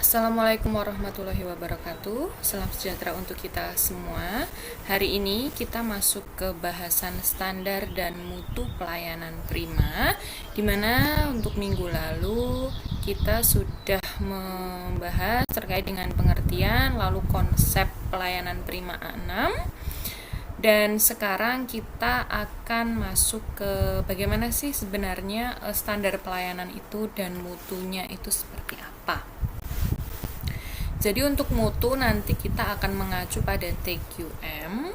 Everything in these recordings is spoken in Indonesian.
Assalamualaikum warahmatullahi wabarakatuh. Salam sejahtera untuk kita semua. Hari ini kita masuk ke bahasan standar dan mutu pelayanan prima, dimana untuk minggu lalu kita sudah membahas terkait dengan pengertian lalu konsep pelayanan prima A6. Dan sekarang kita akan masuk ke bagaimana sih sebenarnya standar pelayanan itu dan mutunya itu seperti apa. Jadi untuk mutu nanti kita akan mengacu pada TQM.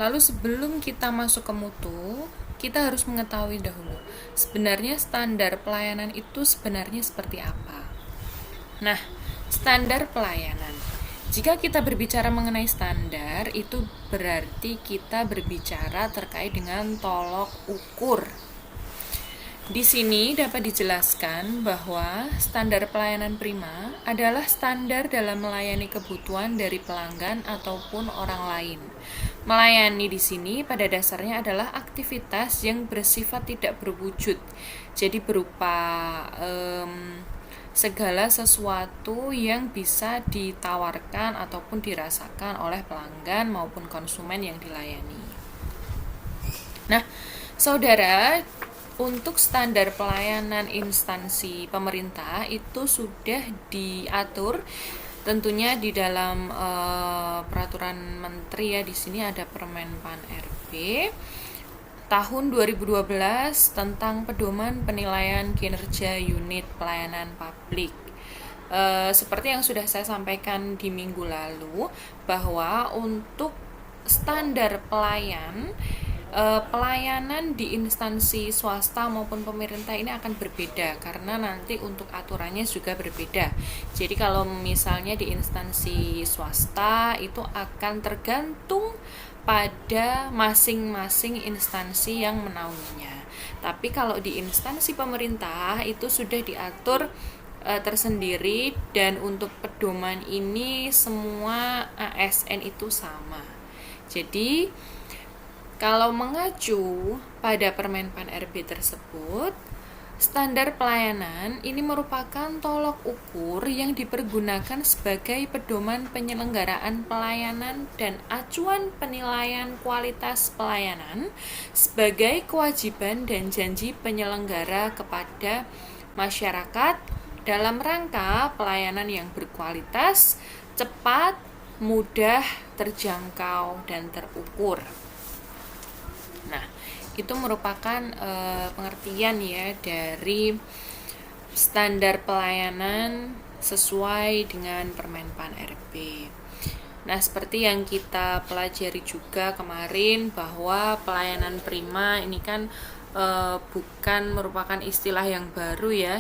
Lalu sebelum kita masuk ke mutu, kita harus mengetahui dahulu sebenarnya standar pelayanan itu sebenarnya seperti apa. Nah, standar pelayanan. Jika kita berbicara mengenai standar, itu berarti kita berbicara terkait dengan tolok ukur. Di sini dapat dijelaskan bahwa standar pelayanan prima adalah standar dalam melayani kebutuhan dari pelanggan ataupun orang lain. Melayani di sini pada dasarnya adalah aktivitas yang bersifat tidak berwujud. Jadi berupa segala sesuatu yang bisa ditawarkan ataupun dirasakan oleh pelanggan maupun konsumen yang dilayani. Nah, saudara, untuk standar pelayanan instansi pemerintah itu sudah diatur tentunya di dalam peraturan menteri ya. Di sini ada Permenpan RB tahun 2012 tentang pedoman penilaian kinerja unit pelayanan publik. Seperti yang sudah saya sampaikan di minggu lalu, bahwa untuk standar pelayanan di instansi swasta maupun pemerintah ini akan berbeda karena nanti untuk aturannya juga berbeda. Jadi kalau misalnya di instansi swasta itu akan tergantung pada masing-masing instansi yang menaunginya. Tapi kalau di instansi pemerintah itu sudah diatur tersendiri, dan untuk pedoman ini semua ASN itu sama. Jadi kalau mengacu pada Permenpan RB tersebut, standar pelayanan ini merupakan tolok ukur yang dipergunakan sebagai pedoman penyelenggaraan pelayanan dan acuan penilaian kualitas pelayanan sebagai kewajiban dan janji penyelenggara kepada masyarakat dalam rangka pelayanan yang berkualitas, cepat, mudah, terjangkau, dan terukur. Nah, itu merupakan pengertian ya dari standar pelayanan sesuai dengan Permenpan RB. Nah, seperti yang kita pelajari juga kemarin bahwa pelayanan prima ini kan bukan merupakan istilah yang baru ya.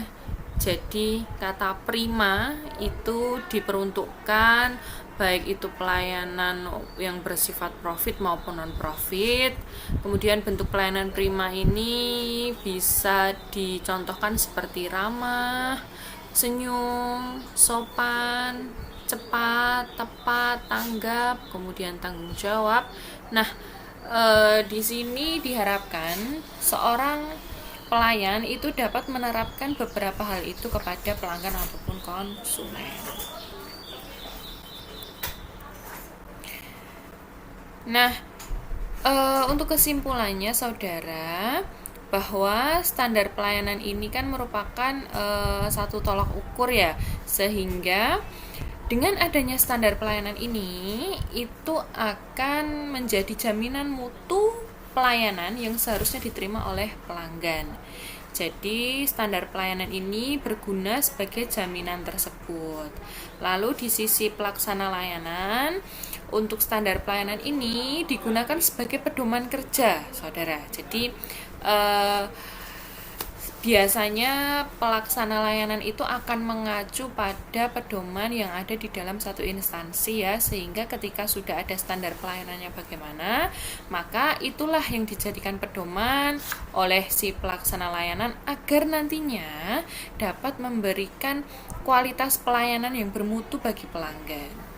Jadi kata prima itu diperuntukkan baik itu pelayanan yang bersifat profit maupun non-profit. Kemudian bentuk pelayanan prima ini bisa dicontohkan seperti ramah, senyum, sopan, cepat, tepat, tanggap, kemudian tanggung jawab. Nah, di sini diharapkan seorang pelayan itu dapat menerapkan beberapa hal itu kepada pelanggan ataupun konsumen. Nah, untuk kesimpulannya saudara, bahwa standar pelayanan ini kan merupakan satu tolak ukur ya, sehingga dengan adanya standar pelayanan ini itu akan menjadi jaminan mutu pelayanan yang seharusnya diterima oleh pelanggan. Jadi standar pelayanan ini berguna sebagai jaminan tersebut. Lalu di sisi pelaksana layanan, untuk standar pelayanan ini digunakan sebagai pedoman kerja, saudara. Jadi biasanya pelaksana layanan itu akan mengacu pada pedoman yang ada di dalam satu instansi ya, sehingga ketika sudah ada standar pelayanannya bagaimana, maka itulah yang dijadikan pedoman oleh si pelaksana layanan agar nantinya dapat memberikan kualitas pelayanan yang bermutu bagi pelanggan.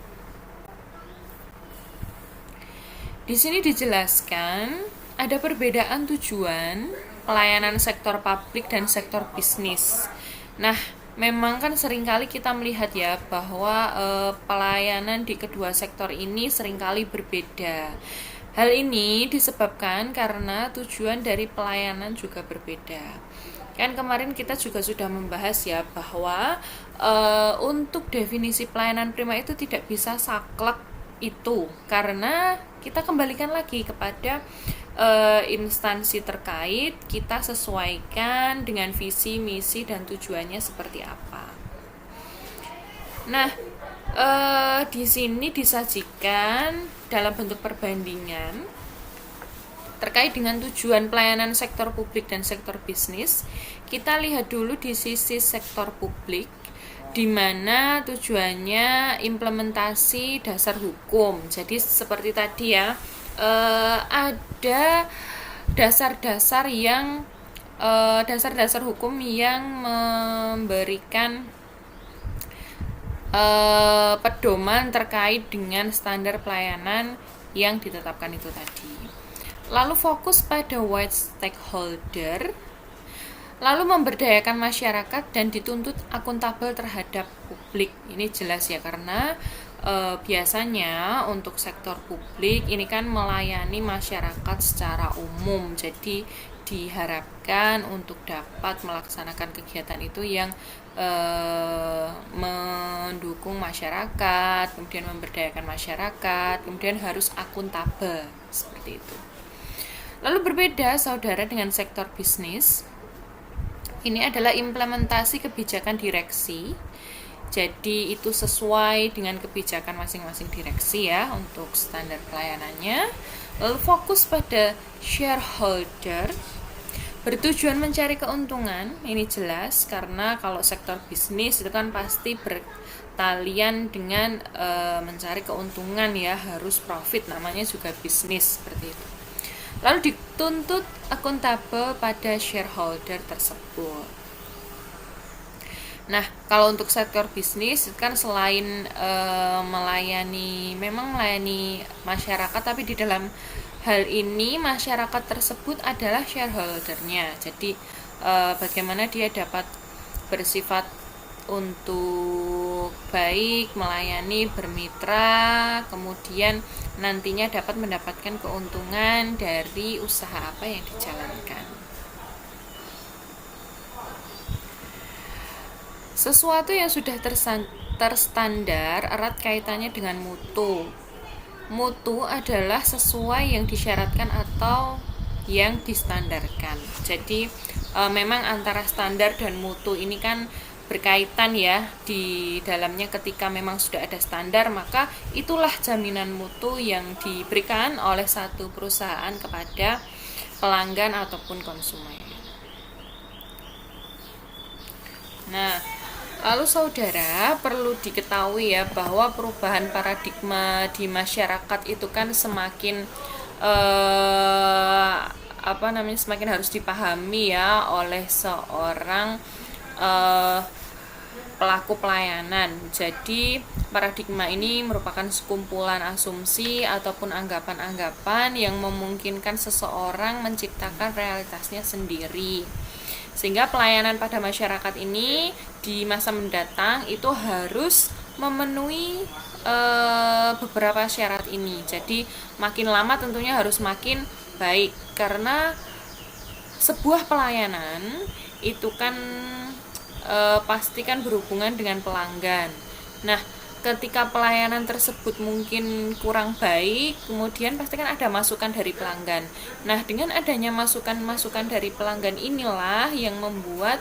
Di sini dijelaskan ada perbedaan tujuan pelayanan sektor publik dan sektor bisnis. Nah, memang kan seringkali kita melihat ya bahwa pelayanan di kedua sektor ini seringkali berbeda. Hal ini disebabkan karena tujuan dari pelayanan juga berbeda. Kan kemarin kita juga sudah membahas ya bahwa untuk definisi pelayanan prima itu tidak bisa saklek itu, karena kita kembalikan lagi kepada instansi terkait, kita sesuaikan dengan visi, misi, dan tujuannya seperti apa. Nah, di sini disajikan dalam bentuk perbandingan terkait dengan tujuan pelayanan sektor publik dan sektor bisnis. Kita lihat dulu di sisi sektor publik, di mana tujuannya implementasi dasar hukum. Jadi seperti tadi ya, ada dasar-dasar hukum yang memberikan pedoman terkait dengan standar pelayanan yang ditetapkan itu tadi. Lalu fokus pada wide stakeholder, lalu memberdayakan masyarakat dan dituntut akuntabel terhadap publik. Ini jelas ya, karena biasanya untuk sektor publik ini kan melayani masyarakat secara umum, jadi diharapkan untuk dapat melaksanakan kegiatan itu yang mendukung masyarakat, kemudian memberdayakan masyarakat, kemudian harus akuntabel, seperti itu. Lalu berbeda saudara dengan sektor bisnis. Ini adalah implementasi kebijakan direksi. Jadi itu sesuai dengan kebijakan masing-masing direksi ya untuk standar pelayanannya. Lalu fokus pada shareholder, bertujuan mencari keuntungan. Ini jelas karena kalau sektor bisnis itu kan pasti bertalian dengan mencari keuntungan ya, harus profit, namanya juga bisnis seperti itu. Lalu dituntut akuntabel pada shareholder tersebut. Nah, kalau untuk sektor bisnis kan selain melayani masyarakat, tapi di dalam hal ini masyarakat tersebut adalah shareholdernya. Jadi bagaimana dia dapat bersifat untuk baik, melayani, bermitra, kemudian nantinya dapat mendapatkan keuntungan dari usaha apa yang dijalankan. Sesuatu yang sudah terstandar erat kaitannya dengan mutu. Mutu adalah sesuai yang disyaratkan atau yang distandarkan. Jadi memang antara standar dan mutu ini kan berkaitan ya di dalamnya. Ketika memang sudah ada standar, maka itulah jaminan mutu yang diberikan oleh satu perusahaan kepada pelanggan ataupun konsumen. Nah, lalu saudara perlu diketahui ya bahwa perubahan paradigma di masyarakat itu kan semakin semakin harus dipahami ya oleh seorang pelaku pelayanan. Jadi paradigma ini merupakan sekumpulan asumsi ataupun anggapan-anggapan yang memungkinkan seseorang menciptakan realitasnya sendiri. Sehingga pelayanan pada masyarakat ini di masa mendatang itu harus memenuhi beberapa syarat ini. Jadi makin lama tentunya harus makin baik, karena sebuah pelayanan itu kan pasti kan berhubungan dengan pelanggan. Nah, ketika pelayanan tersebut mungkin kurang baik, kemudian pasti kan ada masukan dari pelanggan. Nah, dengan adanya masukan-masukan dari pelanggan inilah yang membuat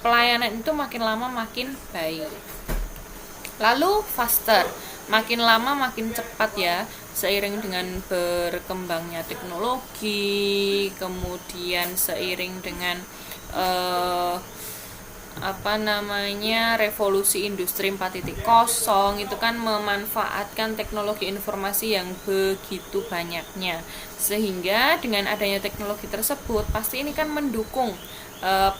pelayanan itu makin lama makin baik. Lalu faster, makin lama makin cepat ya, seiring dengan berkembangnya teknologi, kemudian seiring dengan revolusi industri 4.0 itu kan memanfaatkan teknologi informasi yang begitu banyaknya, sehingga dengan adanya teknologi tersebut pasti ini kan mendukung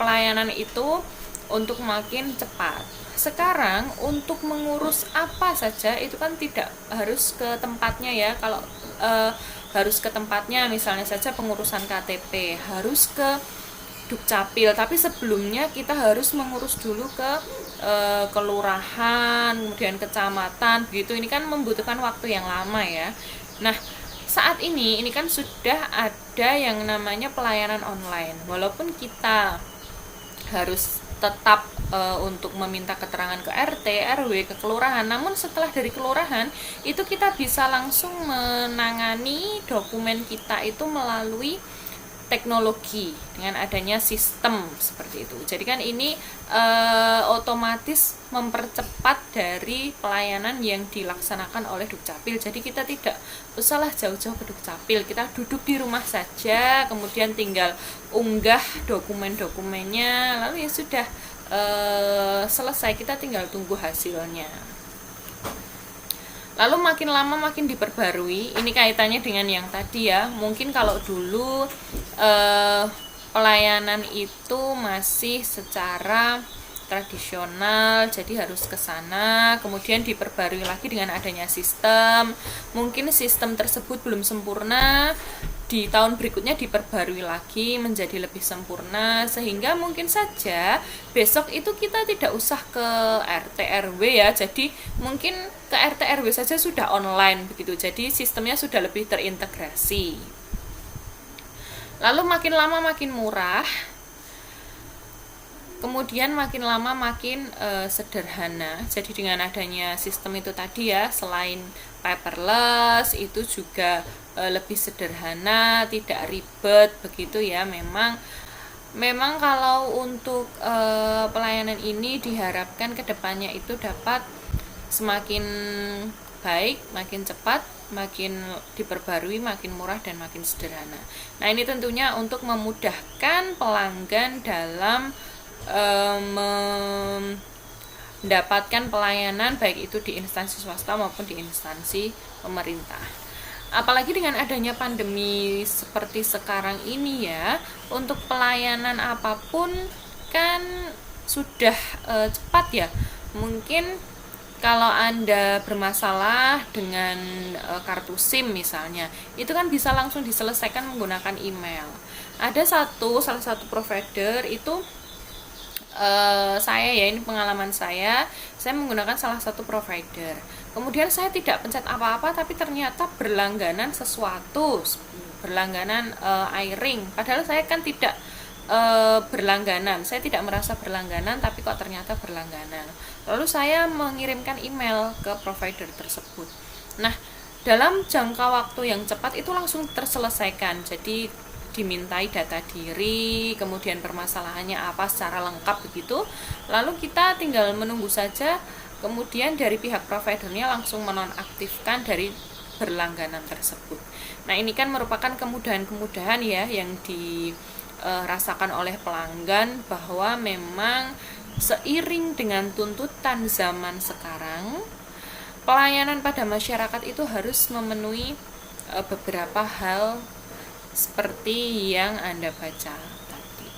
pelayanan itu untuk makin cepat. Sekarang untuk mengurus apa saja itu kan tidak harus ke tempatnya ya. Kalau harus ke tempatnya, misalnya saja pengurusan KTP harus ke Dukcapil, tapi sebelumnya kita harus mengurus dulu ke kelurahan, kemudian kecamatan, begitu. Ini kan membutuhkan waktu yang lama ya. Nah, saat ini kan sudah ada yang namanya pelayanan online. Walaupun kita harus tetap untuk meminta keterangan ke RT, RW, ke kelurahan, namun setelah dari kelurahan itu kita bisa langsung menangani dokumen kita itu melalui teknologi dengan adanya sistem seperti itu. Jadi kan ini otomatis mempercepat dari pelayanan yang dilaksanakan oleh Dukcapil. Jadi kita tidak usahlah jauh-jauh ke Dukcapil, kita duduk di rumah saja, kemudian tinggal unggah dokumen-dokumennya, lalu ya sudah selesai, kita tinggal tunggu hasilnya. Lalu makin lama makin diperbarui. Ini kaitannya dengan yang tadi ya. Mungkin kalau dulu pelayanan itu masih secara tradisional, jadi harus ke sana, kemudian diperbarui lagi dengan adanya sistem. Mungkin sistem tersebut belum sempurna, di tahun berikutnya diperbarui lagi menjadi lebih sempurna, sehingga mungkin saja besok itu kita tidak usah ke RT RW ya, jadi mungkin ke RT RW saja sudah online begitu, jadi sistemnya sudah lebih terintegrasi. Lalu makin lama makin murah, kemudian makin lama makin sederhana. Jadi dengan adanya sistem itu tadi ya, selain paperless, itu juga lebih sederhana, tidak ribet begitu ya. Memang kalau untuk pelayanan ini diharapkan kedepannya itu dapat semakin baik, makin cepat, makin diperbarui, makin murah, dan makin sederhana. Nah, ini tentunya untuk memudahkan pelanggan dalam mendapatkan pelayanan baik itu di instansi swasta maupun di instansi pemerintah. Apalagi dengan adanya pandemi seperti sekarang ini ya, untuk pelayanan apapun kan sudah cepat ya. Mungkin kalau Anda bermasalah dengan kartu SIM misalnya, itu kan bisa langsung diselesaikan menggunakan email. Ada salah satu provider itu saya ya, ini pengalaman saya menggunakan salah satu provider. Kemudian saya tidak pencet apa-apa, tapi ternyata berlangganan sesuatu, berlangganan airing. Padahal saya kan tidak berlangganan, saya tidak merasa berlangganan, tapi kok ternyata berlangganan. Lalu saya mengirimkan email ke provider tersebut. Nah, dalam jangka waktu yang cepat itu langsung terselesaikan. Jadi dimintai data diri, kemudian permasalahannya apa secara lengkap begitu. Lalu kita tinggal menunggu saja, kemudian dari pihak providernya langsung menonaktifkan dari berlangganan tersebut. Nah, ini kan merupakan kemudahan-kemudahan ya yang dirasakan oleh pelanggan, bahwa memang seiring dengan tuntutan zaman sekarang, pelayanan pada masyarakat itu harus memenuhi beberapa hal seperti yang Anda baca tadi.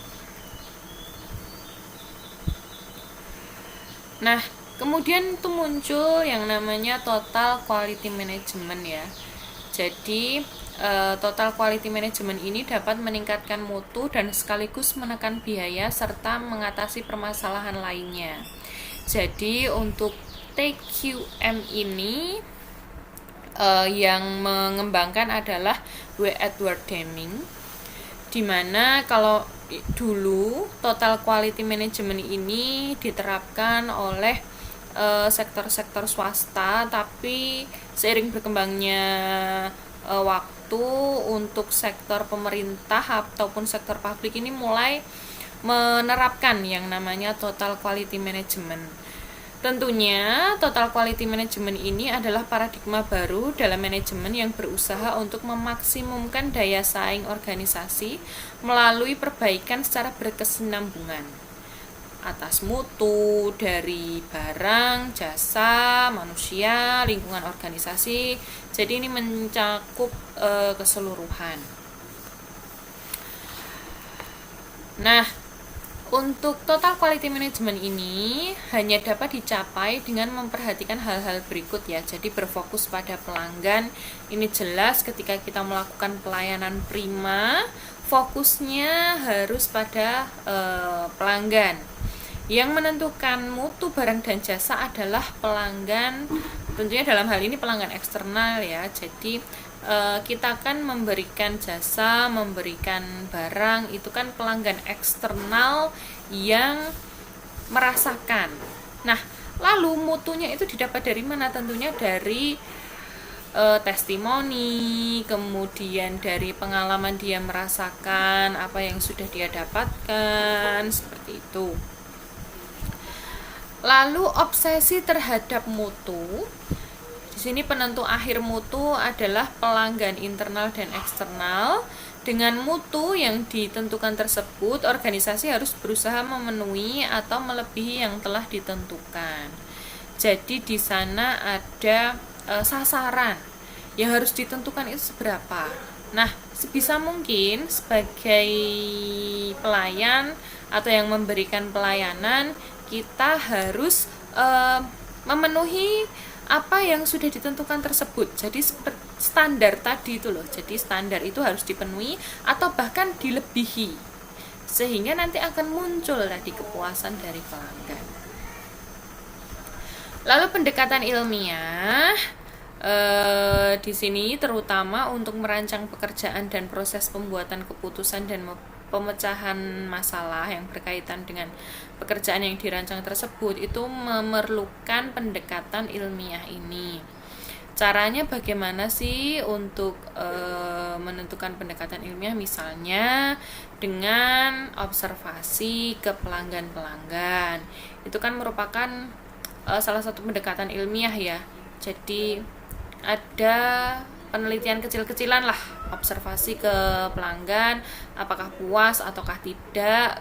Nah, kemudian itu muncul yang namanya total quality management ya. Jadi total quality management ini dapat meningkatkan mutu dan sekaligus menekan biaya serta mengatasi permasalahan lainnya. Jadi untuk TQM ini yang mengembangkan adalah W. Edward Deming, dimana kalau dulu total quality management ini diterapkan oleh sektor-sektor swasta, tapi seiring berkembangnya waktu, untuk sektor pemerintah ataupun sektor publik ini mulai menerapkan yang namanya total quality management. Tentunya total quality management ini adalah paradigma baru dalam manajemen yang berusaha untuk memaksimumkan daya saing organisasi melalui perbaikan secara berkesinambungan atas mutu dari barang, jasa, manusia, lingkungan organisasi. Jadi ini mencakup keseluruhan. Nah, untuk total quality management ini hanya dapat dicapai dengan memperhatikan hal-hal berikut ya. Jadi berfokus pada pelanggan. Ini jelas ketika kita melakukan pelayanan prima, fokusnya harus pada pelanggan. Yang menentukan mutu barang dan jasa adalah pelanggan, tentunya dalam hal ini pelanggan eksternal ya. Jadi kita akan memberikan jasa, memberikan barang, itu kan pelanggan eksternal yang merasakan. Nah, lalu mutunya itu didapat dari mana? Tentunya dari testimoni, kemudian dari pengalaman dia merasakan apa yang sudah dia dapatkan, seperti itu. Lalu obsesi terhadap mutu. Di sini penentu akhir mutu adalah pelanggan internal dan eksternal. Dengan mutu yang ditentukan tersebut, organisasi harus berusaha memenuhi atau melebihi yang telah ditentukan. Jadi di sana ada sasaran yang harus ditentukan itu seberapa. Nah, sebisa mungkin sebagai pelayan atau yang memberikan pelayanan, kita harus memenuhi apa yang sudah ditentukan tersebut. Jadi standar tadi itu loh. Jadi standar itu harus dipenuhi atau bahkan dilebihi. Sehingga nanti akan muncul tadi kepuasan dari pelanggan. Lalu pendekatan ilmiah di sini terutama untuk merancang pekerjaan dan proses pembuatan keputusan dan pemecahan masalah yang berkaitan dengan pekerjaan yang dirancang tersebut itu memerlukan pendekatan ilmiah ini. Caranya bagaimana sih untuk menentukan pendekatan ilmiah? Misalnya dengan observasi ke pelanggan-pelanggan. Itu kan merupakan salah satu pendekatan ilmiah ya. Jadi ada penelitian kecil-kecilan lah, observasi ke pelanggan, apakah puas ataukah tidak.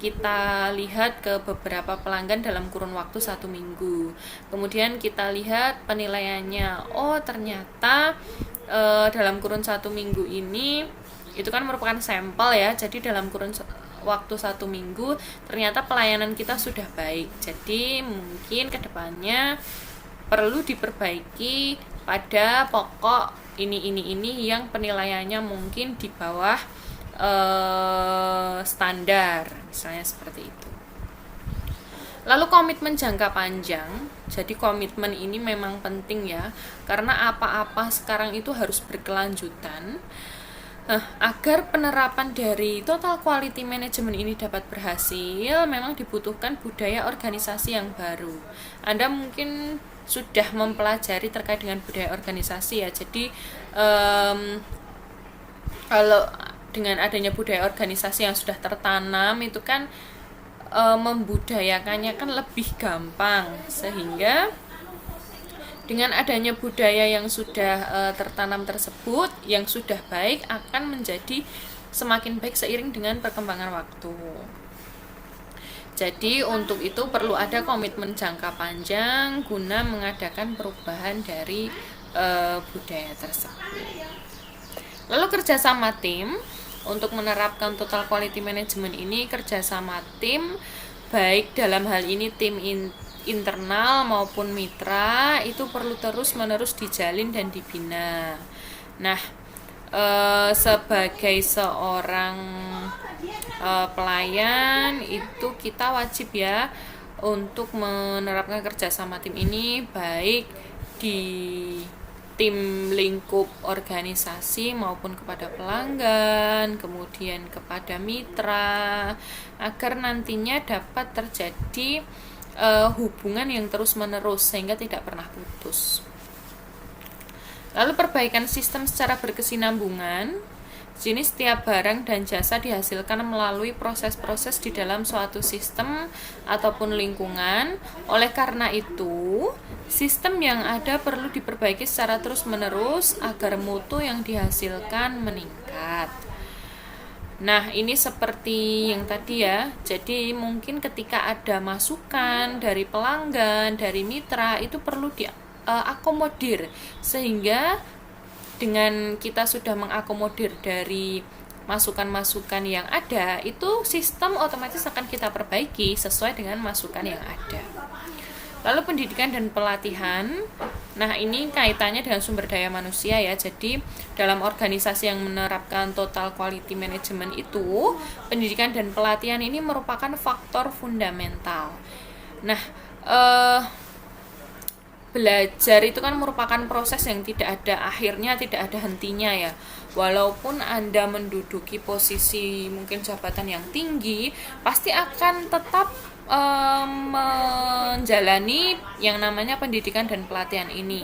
Kita lihat ke beberapa pelanggan dalam kurun waktu 1 minggu. Kemudian kita lihat penilaiannya. Oh, ternyata dalam kurun 1 minggu ini, itu kan merupakan sampel ya. Jadi dalam kurun waktu 1 minggu ternyata pelayanan kita sudah baik. Jadi mungkin kedepannya perlu diperbaiki pada pokok ini yang penilaiannya mungkin di bawah standar, misalnya seperti itu. Lalu komitmen jangka panjang. Jadi komitmen ini memang penting ya, karena apa-apa sekarang itu harus berkelanjutan. Agar penerapan dari total quality management ini dapat berhasil, memang dibutuhkan budaya organisasi yang baru. Anda mungkin sudah mempelajari terkait dengan budaya organisasi ya. Jadi kalau dengan adanya budaya organisasi yang sudah tertanam, itu kan membudayakannya kan lebih gampang, sehingga dengan adanya budaya yang sudah tertanam tersebut, yang sudah baik, akan menjadi semakin baik seiring dengan perkembangan waktu. Jadi untuk itu perlu ada komitmen jangka panjang guna mengadakan perubahan dari budaya tersebut. Lalu kerjasama tim. Untuk menerapkan total quality management ini, kerjasama tim, baik dalam hal ini tim internal maupun mitra, itu perlu terus-menerus dijalin dan dibina. Nah, sebagai seorang pelayan itu kita wajib ya untuk menerapkan kerjasama tim ini, baik di tim lingkup organisasi maupun kepada pelanggan, kemudian kepada mitra, agar nantinya dapat terjadi hubungan yang terus-menerus sehingga tidak pernah putus. Lalu perbaikan sistem secara berkesinambungan. Sini setiap barang dan jasa dihasilkan melalui proses-proses di dalam suatu sistem ataupun lingkungan. Oleh karena itu, sistem yang ada perlu diperbaiki secara terus-menerus agar mutu yang dihasilkan meningkat. Nah, ini seperti yang tadi ya. Jadi mungkin ketika ada masukan dari pelanggan, dari mitra, itu perlu diakomodir, sehingga dengan kita sudah mengakomodir dari masukan-masukan yang ada, itu sistem otomatis akan kita perbaiki sesuai dengan masukan yang ada. Lalu pendidikan dan pelatihan. Nah, ini kaitannya dengan sumber daya manusia ya. Jadi, dalam organisasi yang menerapkan total quality management itu, pendidikan dan pelatihan ini merupakan faktor fundamental. Nah, belajar itu kan merupakan proses yang tidak ada akhirnya, tidak ada hentinya ya. Walaupun Anda menduduki posisi mungkin jabatan yang tinggi, pasti akan tetap menjalani yang namanya pendidikan dan pelatihan ini.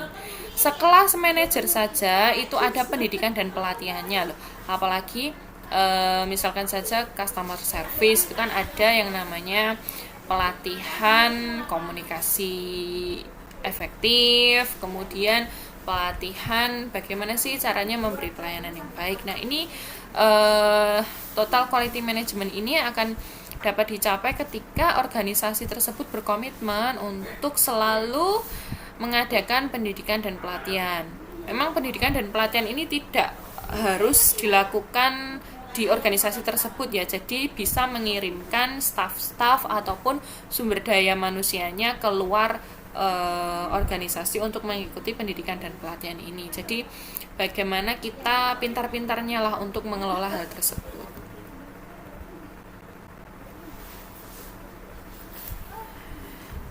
Sekelas manajer saja itu ada pendidikan dan pelatihannya loh. Apalagi misalkan saja customer service itu kan ada yang namanya pelatihan komunikasi efektif, kemudian pelatihan bagaimana sih caranya memberi pelayanan yang baik. Nah, ini total quality management ini akan dapat dicapai ketika organisasi tersebut berkomitmen untuk selalu mengadakan pendidikan dan pelatihan. Memang pendidikan dan pelatihan ini tidak harus dilakukan di organisasi tersebut ya, jadi bisa mengirimkan staf-staf ataupun sumber daya manusianya keluar organisasi untuk mengikuti pendidikan dan pelatihan ini. Jadi bagaimana kita pintar-pintarnya lah untuk mengelola hal tersebut.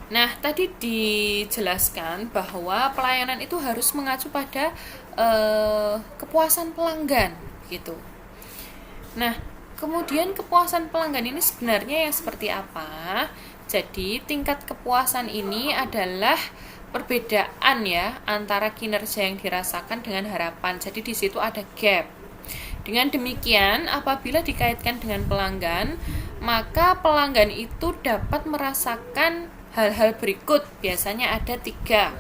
Nah, tadi dijelaskan bahwa pelayanan itu harus mengacu pada kepuasan pelanggan, gitu. Nah, kemudian kepuasan pelanggan ini sebenarnya yang seperti apa? Jadi, tingkat kepuasan ini adalah perbedaan ya antara kinerja yang dirasakan dengan harapan. Jadi, di situ ada gap. Dengan demikian, apabila dikaitkan dengan pelanggan, maka pelanggan itu dapat merasakan hal-hal berikut, biasanya ada 3.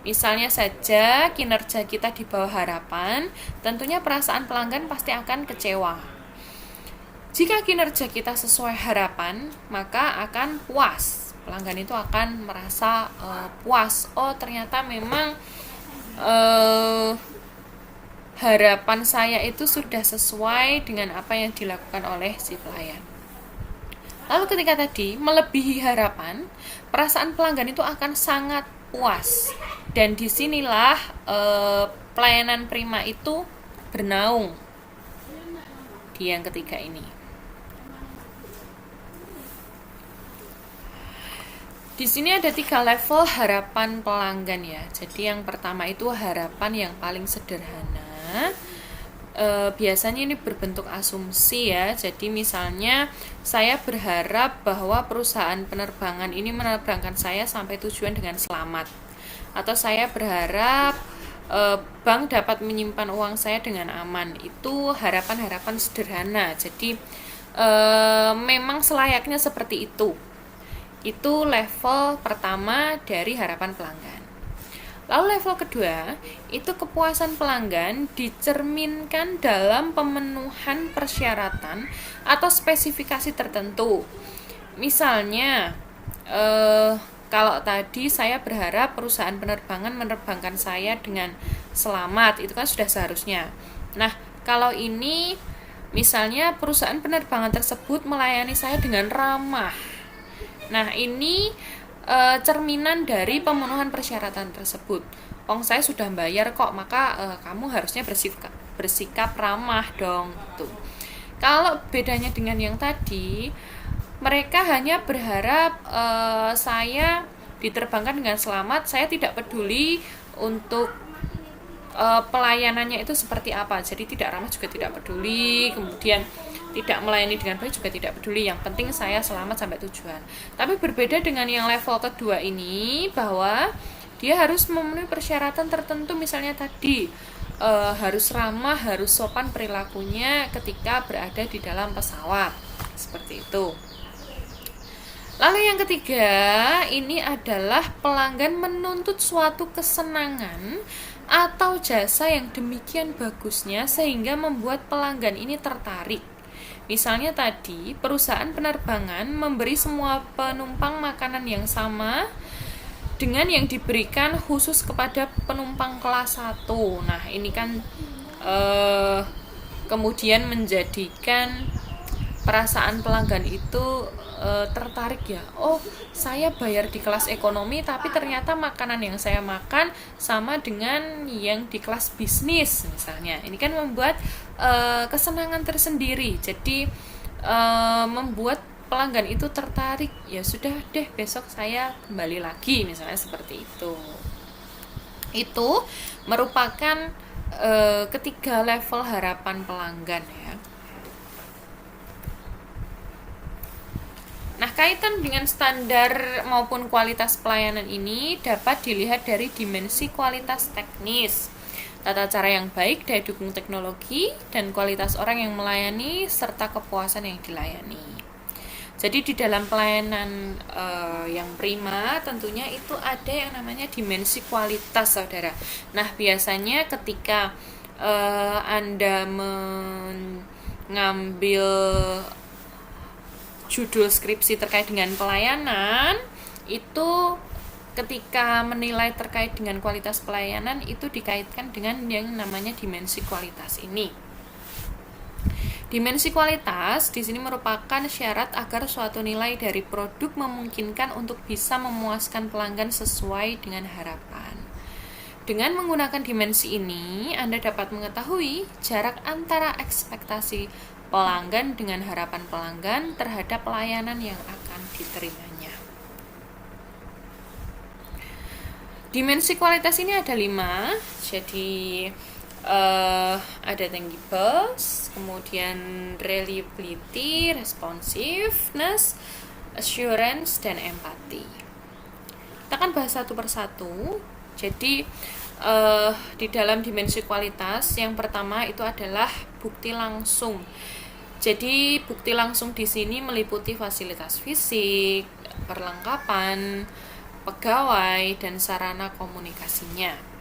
Misalnya saja kinerja kita di bawah harapan, tentunya perasaan pelanggan pasti akan kecewa. Jika kinerja kita sesuai harapan, maka akan puas. Pelanggan itu akan merasa puas. Oh, ternyata memang harapan saya itu sudah sesuai dengan apa yang dilakukan oleh si pelayan. Lalu ketika tadi melebihi harapan, perasaan pelanggan itu akan sangat puas. Dan disinilah pelayanan prima itu bernaung di yang ketiga ini. Di sini ada 3 level harapan pelanggan ya. Jadi yang pertama itu harapan yang paling sederhana. Biasanya ini berbentuk asumsi ya. Jadi misalnya saya berharap bahwa perusahaan penerbangan ini menerbangkan saya sampai tujuan dengan selamat. Atau saya berharap bank dapat menyimpan uang saya dengan aman. Itu harapan-harapan sederhana. Jadi memang selayaknya seperti itu. Itu level pertama dari harapan pelanggan. Lalu level kedua, itu kepuasan pelanggan dicerminkan dalam pemenuhan persyaratan atau spesifikasi tertentu. Misalnya, kalau tadi saya berharap perusahaan penerbangan menerbangkan saya dengan selamat, itu kan sudah seharusnya. Nah, kalau ini misalnya perusahaan penerbangan tersebut melayani saya dengan ramah. Nah, ini cerminan dari pemenuhan persyaratan tersebut. Saya sudah bayar kok, maka kamu harusnya bersikap ramah dong. Tuh. Kalau bedanya dengan yang tadi, mereka hanya berharap saya diterbangkan dengan selamat. Saya tidak peduli untuk pelayanannya itu seperti apa. Jadi tidak ramah juga tidak peduli. Kemudian tidak melayani dengan baik juga tidak peduli, yang penting saya selamat sampai tujuan. Tapi berbeda dengan yang level kedua ini, bahwa dia harus memenuhi persyaratan tertentu, misalnya tadi harus ramah, harus sopan perilakunya ketika berada di dalam pesawat, seperti itu. Lalu yang ketiga, ini adalah pelanggan menuntut suatu kesenangan atau jasa yang demikian bagusnya sehingga membuat pelanggan ini tertarik. Misalnya tadi, perusahaan penerbangan memberi semua penumpang makanan yang sama dengan yang diberikan khusus kepada penumpang kelas 1. Nah, ini kan kemudian menjadikan perasaan pelanggan itu tertarik ya. Oh, saya bayar di kelas ekonomi tapi ternyata makanan yang saya makan sama dengan yang di kelas bisnis misalnya. Ini kan membuat kesenangan tersendiri. Jadi membuat pelanggan itu tertarik. Ya sudah deh, besok saya kembali lagi misalnya seperti itu. Itu merupakan ketiga level harapan pelanggan ya. Nah, kaitan dengan standar maupun kualitas pelayanan ini dapat dilihat dari dimensi kualitas teknis, tata cara yang baik, daya dukung teknologi, dan kualitas orang yang melayani, serta kepuasan yang dilayani. Jadi di dalam pelayanan yang prima tentunya itu ada yang namanya dimensi kualitas, saudara. Nah, biasanya ketika Anda mengambil judul skripsi terkait dengan pelayanan, itu ketika menilai terkait dengan kualitas pelayanan itu dikaitkan dengan yang namanya dimensi kualitas ini. Dimensi kualitas di sini merupakan syarat agar suatu nilai dari produk memungkinkan untuk bisa memuaskan pelanggan sesuai dengan harapan. Dengan menggunakan dimensi ini, Anda dapat mengetahui jarak antara ekspektasi pelanggan dengan harapan pelanggan terhadap pelayanan yang akan diterimanya. Dimensi kualitas ini ada 5, jadi ada tangibles, kemudian reliability, responsiveness, assurance, dan empathy. Kita akan bahas satu persatu. Jadi di dalam dimensi kualitas yang pertama itu adalah bukti langsung. Jadi bukti langsung di sini meliputi fasilitas fisik, perlengkapan, pegawai, dan sarana komunikasinya.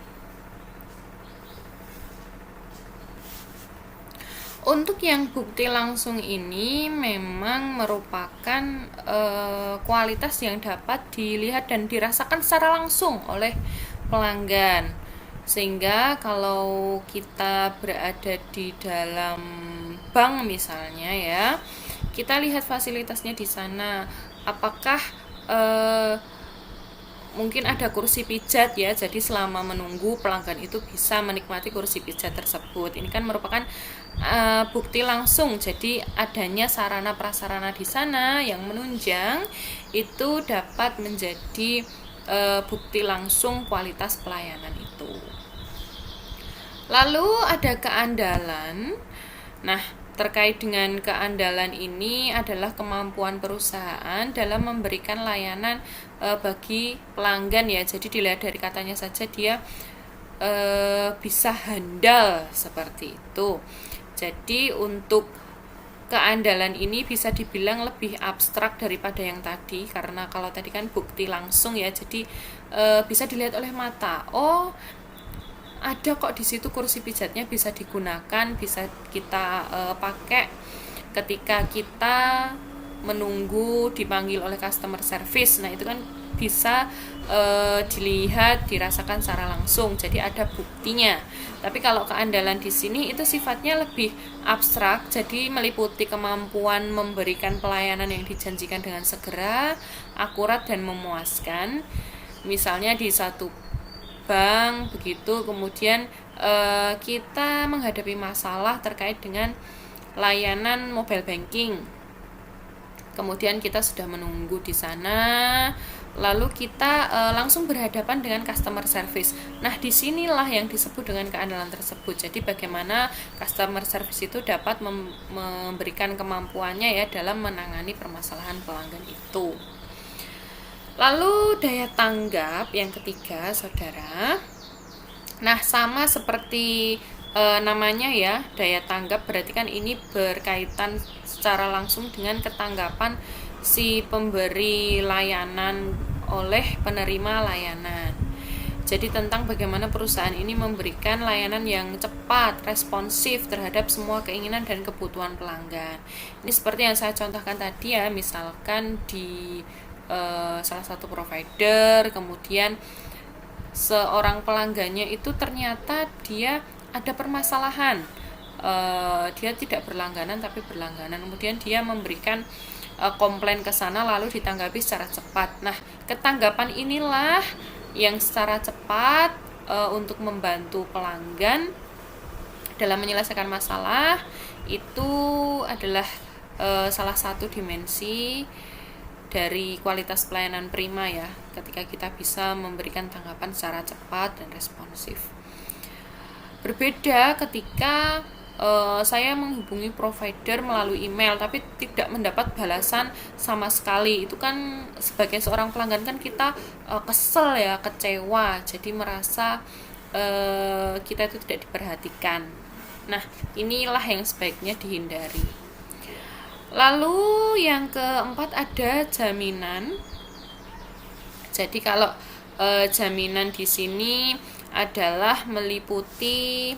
Untuk yang bukti langsung ini memang merupakan kualitas yang dapat dilihat dan dirasakan secara langsung oleh pelanggan. Sehingga kalau kita berada di dalam bank misalnya ya, kita lihat fasilitasnya di sana. Apakah mungkin ada kursi pijat ya, jadi selama menunggu pelanggan itu bisa menikmati kursi pijat tersebut. Ini kan merupakan bukti langsung. Jadi adanya sarana prasarana di sana yang menunjang itu dapat menjadi bukti langsung kualitas pelayanan itu. Lalu ada keandalan. Nah, terkait dengan keandalan ini adalah kemampuan perusahaan dalam memberikan layanan bagi pelanggan ya. Jadi dilihat dari katanya saja dia bisa handal seperti itu. Jadi untuk keandalan ini bisa dibilang lebih abstrak daripada yang tadi, karena kalau tadi kan bukti langsung ya, jadi bisa dilihat oleh mata. Oh, ada kok di situ kursi pijatnya bisa digunakan, bisa kita pakai ketika kita menunggu dipanggil oleh customer service. Nah, itu kan bisa dilihat, dirasakan secara langsung. Jadi ada buktinya. Tapi kalau keandalan di sini itu sifatnya lebih abstrak, jadi meliputi kemampuan memberikan pelayanan yang dijanjikan dengan segera, akurat, dan memuaskan. Misalnya di satu bank begitu, kemudian kita menghadapi masalah terkait dengan layanan mobile banking. Kemudian kita sudah menunggu di sana, lalu kita langsung berhadapan dengan customer service. Nah, disinilah yang disebut dengan keandalan tersebut. Jadi bagaimana customer service itu dapat memberikan kemampuannya ya dalam menangani permasalahan pelanggan itu. Lalu daya tanggap yang ketiga, saudara. Nah, sama seperti namanya ya, daya tanggap berarti kan ini berkaitan secara langsung dengan ketanggapan si pemberi layanan oleh penerima layanan. Jadi tentang bagaimana perusahaan ini memberikan layanan yang cepat, responsif terhadap semua keinginan dan kebutuhan pelanggan. Ini seperti yang saya contohkan tadi ya, misalkan di salah satu provider, kemudian seorang pelanggannya itu ternyata dia ada permasalahan dia tidak berlangganan tapi berlangganan, kemudian dia memberikan komplain ke sana lalu ditanggapi secara cepat. Nah, ketanggapan inilah yang secara cepat untuk membantu pelanggan dalam menyelesaikan masalah itu adalah salah satu dimensi dari kualitas pelayanan prima ya, ketika kita bisa memberikan tanggapan secara cepat dan responsif. Berbeda ketika saya menghubungi provider melalui email tapi tidak mendapat balasan sama sekali. Itu kan sebagai seorang pelanggan kan kita kesel ya, kecewa, jadi merasa kita itu tidak diperhatikan. Nah, inilah yang sebaiknya dihindari. Lalu yang keempat ada jaminan. Jadi kalau jaminan di sini adalah meliputi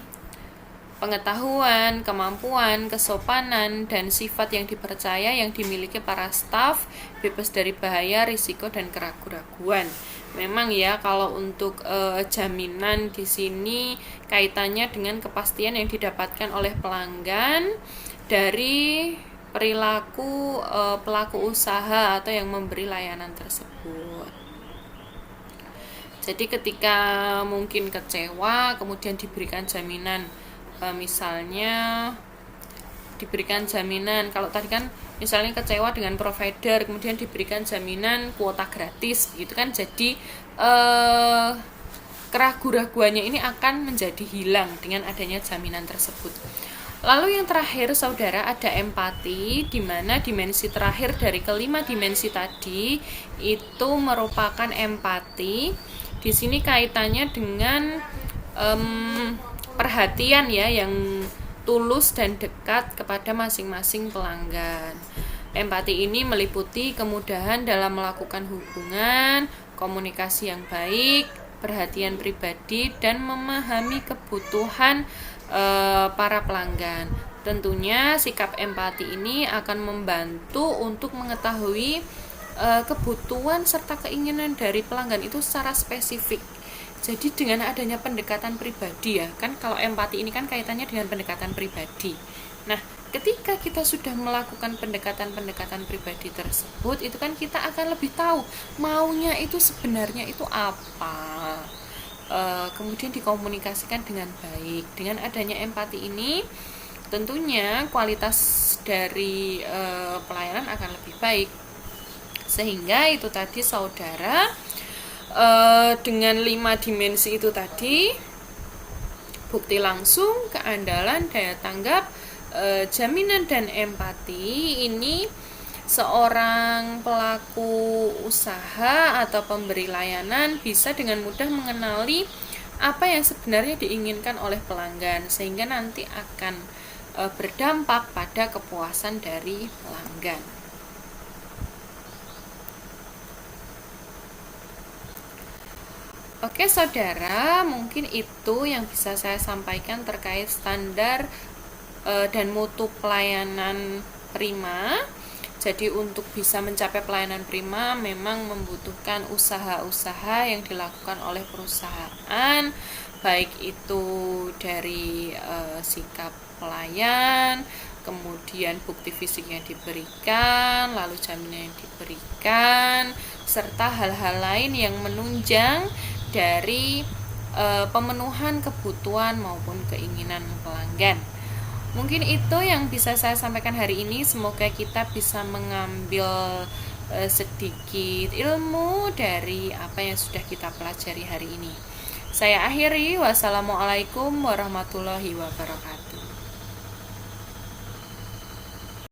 pengetahuan, kemampuan, kesopanan, dan sifat yang dipercaya yang dimiliki para staf, bebas dari bahaya, risiko, dan keraguan-raguan. Memang ya, kalau untuk jaminan di sini kaitannya dengan kepastian yang didapatkan oleh pelanggan dari perilaku pelaku usaha atau yang memberi layanan tersebut. Jadi ketika mungkin kecewa kemudian diberikan jaminan, misalnya diberikan jaminan, kalau tadi kan misalnya kecewa dengan provider kemudian diberikan jaminan kuota gratis gitu kan, jadi keraguan-raguannya ini akan menjadi hilang dengan adanya jaminan tersebut. Lalu yang terakhir saudara ada empati, di mana dimensi terakhir dari kelima dimensi tadi itu merupakan empati. Di sini kaitannya dengan perhatian ya, yang tulus dan dekat kepada masing-masing pelanggan. Empati ini meliputi kemudahan dalam melakukan hubungan, komunikasi yang baik, perhatian pribadi, dan memahami kebutuhan para pelanggan. Tentunya sikap empati ini akan membantu untuk mengetahui kebutuhan serta keinginan dari pelanggan itu secara spesifik. Jadi dengan adanya pendekatan pribadi ya, kan kalau empati ini kan kaitannya dengan pendekatan pribadi. Nah, ketika kita sudah melakukan pendekatan-pendekatan pribadi tersebut, itu kan kita akan lebih tahu maunya itu sebenarnya itu apa. Kemudian dikomunikasikan dengan baik. Dengan adanya empati ini, tentunya kualitas dari pelayanan akan lebih baik. Sehingga itu tadi saudara, dengan 5 dimensi itu tadi, bukti langsung, keandalan, daya tanggap, jaminan, dan empati ini seorang pelaku usaha atau pemberi layanan bisa dengan mudah mengenali apa yang sebenarnya diinginkan oleh pelanggan, sehingga nanti akan berdampak pada kepuasan dari pelanggan. Oke saudara, mungkin itu yang bisa saya sampaikan terkait standar dan mutu pelayanan prima. Jadi untuk bisa mencapai pelayanan prima memang membutuhkan usaha-usaha yang dilakukan oleh perusahaan, baik itu dari sikap pelayan, kemudian bukti fisik yang diberikan, lalu jaminan yang diberikan, serta hal-hal lain yang menunjang dari pemenuhan kebutuhan maupun keinginan pelanggan. Mungkin itu yang bisa saya sampaikan hari ini. Semoga kita bisa mengambil sedikit ilmu dari apa yang sudah kita pelajari hari ini. Saya akhiri. Wassalamualaikum warahmatullahi wabarakatuh.